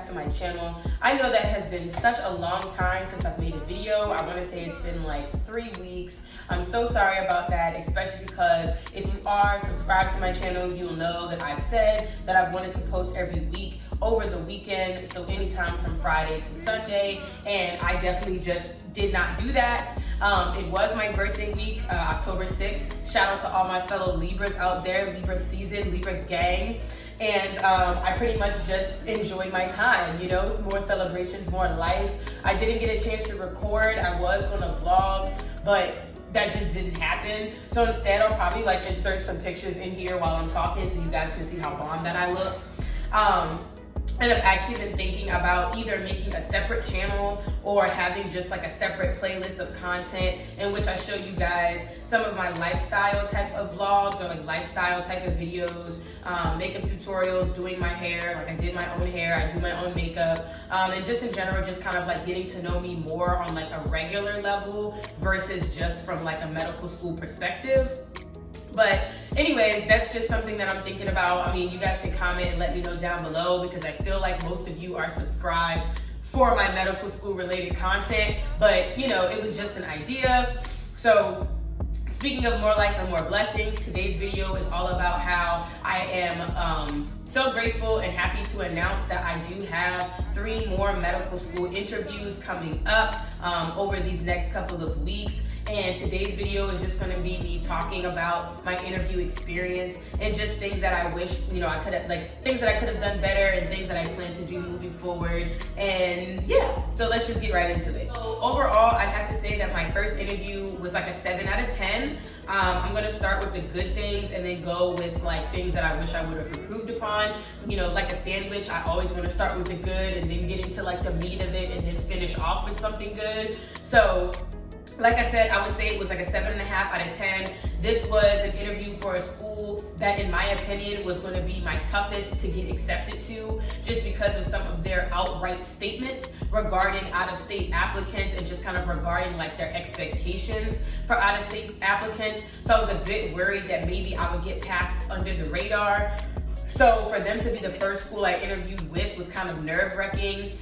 to my channel. I know that has been such a long time since I've made a video. I want to say it's been like 3 weeks. I'm so sorry about that, especially because if you are subscribed to my channel, you'll know that I've said that I wanted to post every week over the weekend, so anytime from Friday to Sunday, and I definitely just did not do that. It was my birthday week, October 6th. Shout out to all my fellow Libras out there, Libra season, Libra gang. And I pretty much just enjoyed my time, you know, more celebrations, more life. I didn't get a chance to record. I was gonna vlog, but that just didn't happen. So instead, I'll probably like insert some pictures in here while I'm talking so you guys can see how bomb that I looked. And I've actually been thinking about either making a separate channel or having just like a separate playlist of content in which I show you guys some of my lifestyle type of vlogs or like lifestyle type of videos, makeup tutorials, doing my hair, like I did my own hair, I do my own makeup, and just in general, just kind of like getting to know me more on like a regular level versus just from like a medical school perspective. But anyways, that's just something that I'm thinking about. I mean, you guys can comment and let me know down below because I feel like most of you are subscribed for my medical school related content, but you know, it was just an idea. So speaking of more life and more blessings, today's video is all about how I am so grateful and happy to announce that I do have 3 more medical school interviews coming up over these next couple of weeks. And today's video is just gonna be me talking about my interview experience and just things that I wish, you know, I could have, like things that I could have done better and things that I plan to do moving forward. And yeah, so let's just get right into it. So overall, I have to say that my first interview was like a 7 out of 10. I'm gonna start with the good things and then go with like things that I wish I would have improved upon. You know, like a sandwich, I always wanna start with the good and then get into like the meat of it and then finish off with something good. So like I said, I would say it was like a 7.5 out of 10. This was an interview for a school that, in my opinion, was going to be my toughest to get accepted to, just because of some of their outright statements regarding out-of-state applicants and just kind of regarding like their expectations for out-of-state applicants. So I was a bit worried that maybe I would get passed under the radar. So for them to be the first school I interviewed with was kind of nerve-wracking.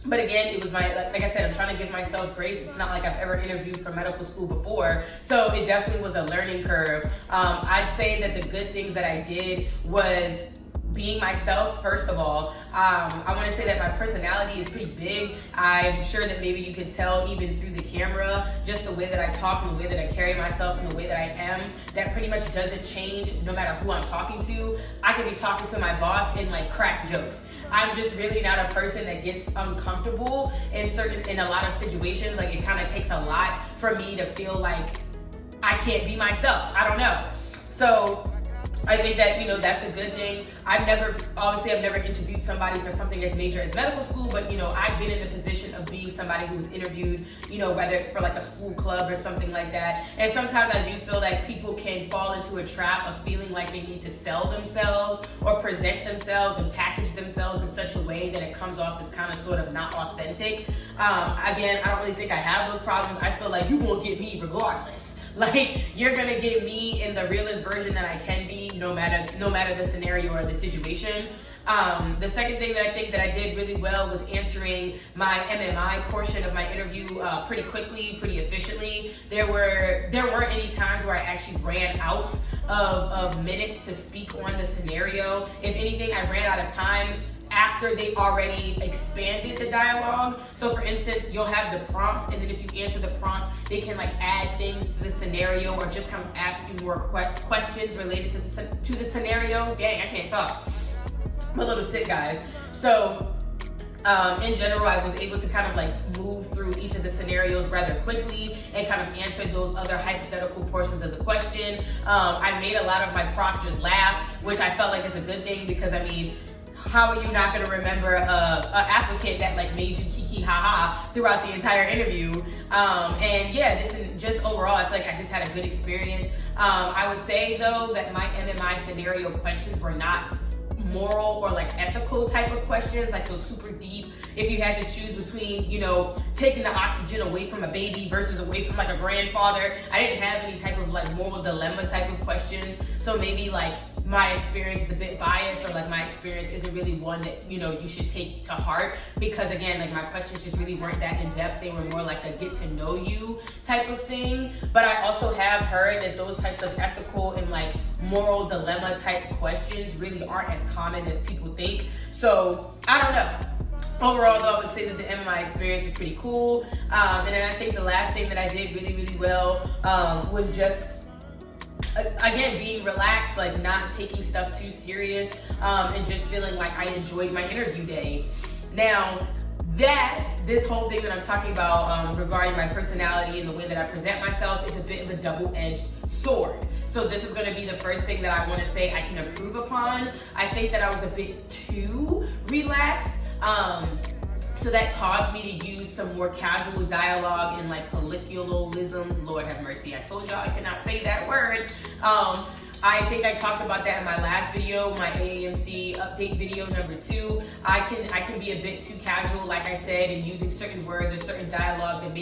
But again, it was like I said, I'm trying to give myself grace. It's not like I've ever interviewed for medical school before. So it definitely was a learning curve. I'd say that the good things that I did was being myself, first of all. I want to say that my personality is pretty big. I'm sure that maybe you could tell even through the camera, just the way that I talk and the way that I carry myself and the way that I am, that pretty much doesn't change no matter who I'm talking to. I could be talking to my boss and like crack jokes. I'm just really not a person that gets uncomfortable in a lot of situations. Like it kind of takes a lot for me to feel like I can't be myself. I don't know. So I think that, you know, that's a good thing. I've never interviewed somebody for something as major as medical school, but you know, I've been in the position of being somebody who's interviewed, you know, whether it's for like a school club or something like that. And sometimes I do feel like people can fall into a trap of feeling like they need to sell themselves or present themselves and package themselves in such a way that it comes off as kind of sort of not authentic. Again, I don't really think I have those problems. I feel like you won't get me regardless. Like, you're gonna get me in the realest version that I can be, no matter the scenario or the situation. The second thing that I think that I did really well was answering my MMI portion of my interview pretty quickly, pretty efficiently. There weren't any times where I actually ran out of minutes to speak on the scenario. If anything, I ran out of time after they already expanded the dialogue. So for instance, you'll have the prompt, and then if you answer the prompt, they can like add things to the scenario or just kind of ask you more questions related to the scenario. Dang, I can't talk. I'm a little sick, guys. So in general, I was able to kind of like move through each of the scenarios rather quickly and kind of answer those other hypothetical portions of the question. I made a lot of my proctors laugh, which I felt like is a good thing because, I mean, how are you not going to remember an applicant that like made you kiki ha throughout the entire interview? And yeah, just overall, I feel like I just had a good experience. I would say though that my MMI scenario questions were not moral or like ethical type of questions, like those super deep. If you had to choose between, you know, taking the oxygen away from a baby versus away from like a grandfather, I didn't have any type of like moral dilemma type of questions. So maybe like my experience is a bit biased, or like my experience isn't really one that, you know, you should take to heart, because again, like my questions just really weren't that in depth. They were more like a get to know you type of thing. But I also have heard that those types of ethical and like moral dilemma type questions really aren't as common as people think. So I don't know. Overall, though, I would say that the end of my experience was pretty cool. And then I think the last thing that I did really, really well was just, again, being relaxed, like not taking stuff too serious, and just feeling like I enjoyed my interview day. Now, this whole thing that I'm talking about regarding my personality and the way that I present myself is a bit of a double-edged sword. So this is going to be the first thing that I want to say I can improve upon. I think that I was a bit too relaxed. So that caused me to use some more casual dialogue and like colloquialisms. Lord have mercy, I told y'all I cannot say that word. I think I talked about that in my last video, my AAMC update video number 2. I can be a bit too casual, like I said, and using certain words or certain dialogue that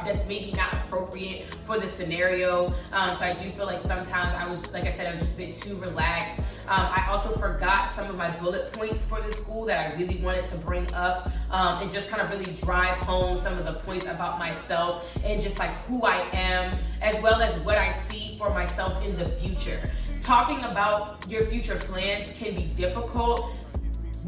that's maybe not appropriate for the scenario. So I do feel like sometimes I was just a bit too relaxed. I also forgot some of my bullet points for the school that I really wanted to bring up, and just kind of really drive home some of the points about myself and just like who I am, as well as what I see for myself in the future. Talking about your future plans can be difficult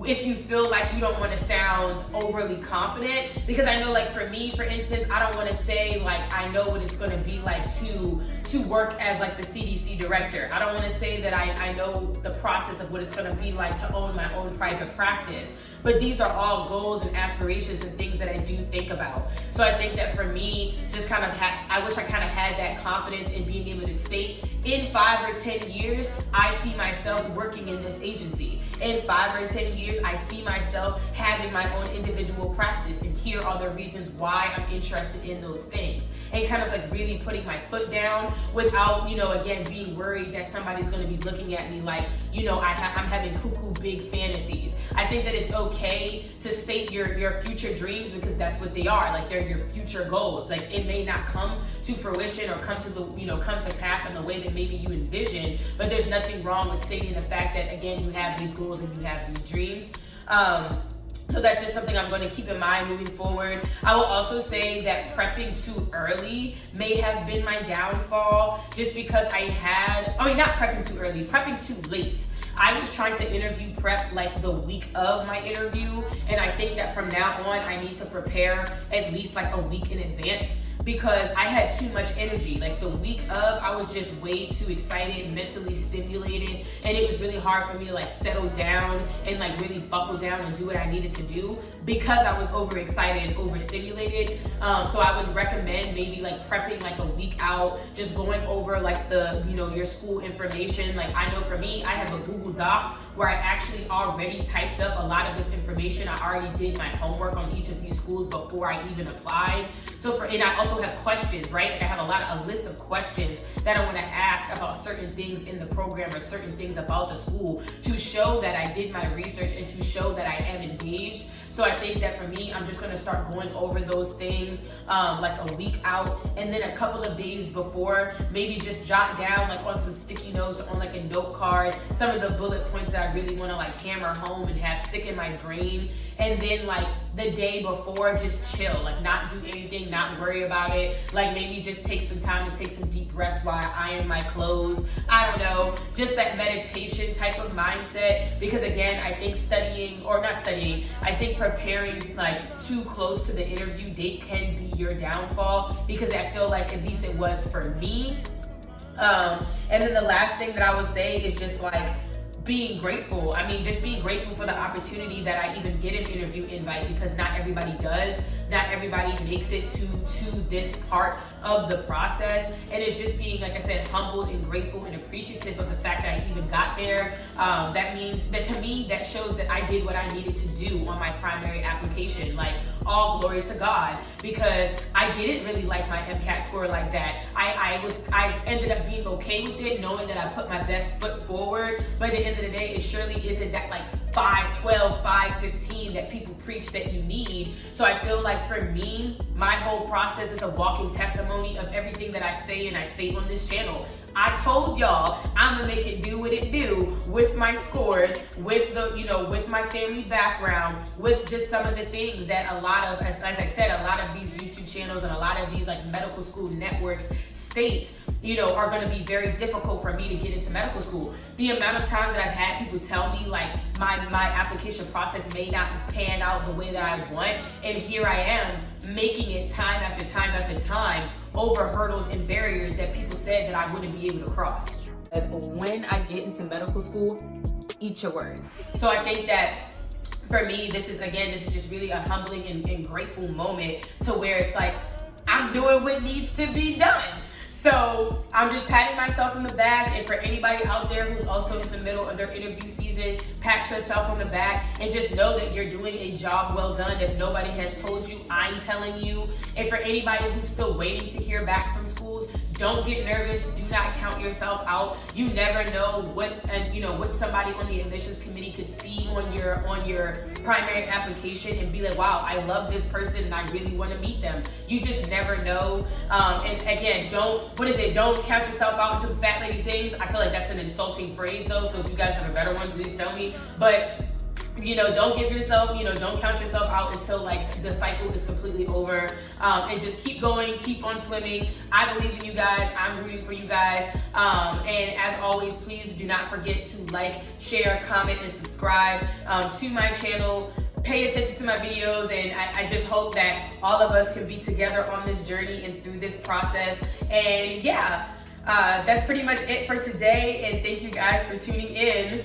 if you feel like you don't want to sound overly confident, because I know, like for me, for instance, I don't want to say like I know what it's going to be like to work as like the CDC director. I don't want to say that I know the process of what it's going to be like to own my own private practice. But these are all goals and aspirations and things that I do think about. So I think that for me, just kind of I wish I kind of had that confidence in being able to state, in 5 or 10 years, I see myself working in this agency. In 5 or 10 years, I see myself having my own individual practice, and here are the reasons why I'm interested in those things. And kind of like really putting my foot down without, you know, again, being worried that somebody's going to be looking at me like, you know, I'm having cuckoo big fantasies. I think that it's okay to state your future dreams, because that's what they are. Like, they're your future goals. Like, it may not come to fruition or come to pass in the way that maybe you envision, but there's nothing wrong with stating the fact that, again, you have these goals and you have these dreams. So that's just something I'm going to keep in mind moving forward. I will also say that prepping too early may have been my downfall, just because not prepping too early, prepping too late. I was trying to interview prep like the week of my interview, and I think that from now on I need to prepare at least like a week in advance, because I had too much energy. Like the week of, I was just way too excited, mentally stimulated, and it was really hard for me to like settle down and like really buckle down and do what I needed to do, because I was overexcited and overstimulated. So I would recommend maybe like prepping like a week out, just going over like your school information. Like I know for me, I have a Google Doc where I actually already typed up a lot of this information. I already did my homework on each of these schools before I even applied. And I also have questions, right? I have a list of questions that I want to ask about certain things in the program or certain things about the school, to show that I did my research and to show that I am engaged. So I think that for me, I'm just going to start going over those things like a week out, and then a couple of days before, maybe just jot down like on some sticky notes or on like a note card some of the bullet points that I really want to like hammer home and have stick in my brain. And then like the day before, just chill, like not do anything, not worry about it. Like maybe just take some time to take some deep breaths while I iron my clothes. I don't know, just that meditation type of mindset. Because again, I think I think preparing like too close to the interview date can be your downfall, because I feel like at least it was for me. And then the last thing that I would say is just like being grateful. I mean, just being grateful for the opportunity that I even get an interview invite, because not everybody does. Not everybody makes it to this part of the process. And it's just being, like I said, humbled and grateful and appreciative of the fact that I even got there. That means that, to me, that shows that I did what I needed to do on my primary application. Like, all glory to God, because I didn't really like my MCAT score like that. I ended up being okay with it, knowing that I put my best foot forward. But at the end of the day, it surely isn't that like 512, 515 that people preach that you need. So I feel like for me, my whole process is a walking testimony of everything that I say and I state on this channel. I told y'all I'm gonna make it do what it do with my scores, with the, with my family background, with just some of the things that a lot of, as I said, a lot of these YouTube channels and a lot of these like medical school networks state, are going to be very difficult for me to get into medical school. The amount of times that I've had people tell me like my application process may not pan out the way that I want, and here I am making it time after time after time over hurdles and barriers that people said that I wouldn't be able to cross. When I get into medical school, eat your words. So I think that for me, this is just really a humbling and grateful moment to where it's like, I'm doing what needs to be done. So I'm just patting myself on the back, and for anybody out there who's also in the middle of their interview season, pat yourself on the back and just know that you're doing a job well done. If nobody has told you, I'm telling you. And for anybody who's still waiting to hear back from schools, don't get nervous. Do not count yourself out. You never know what somebody on the admissions committee could see on your primary application and be like, wow, I love this person and I really want to meet them. You just never know. And again, don't count yourself out until the fat lady sings. I feel like that's an insulting phrase though. So if you guys have a better one, please tell me. But don't give yourself, don't count yourself out until like the cycle is completely over, and just keep going, keep on swimming. I believe in you guys. I'm rooting for you guys. And as always, please do not forget to like, share, comment, and subscribe to my channel. Pay attention to my videos, and I just hope that all of us can be together on this journey and through this process. And yeah, that's pretty much it for today. And thank you guys for tuning in.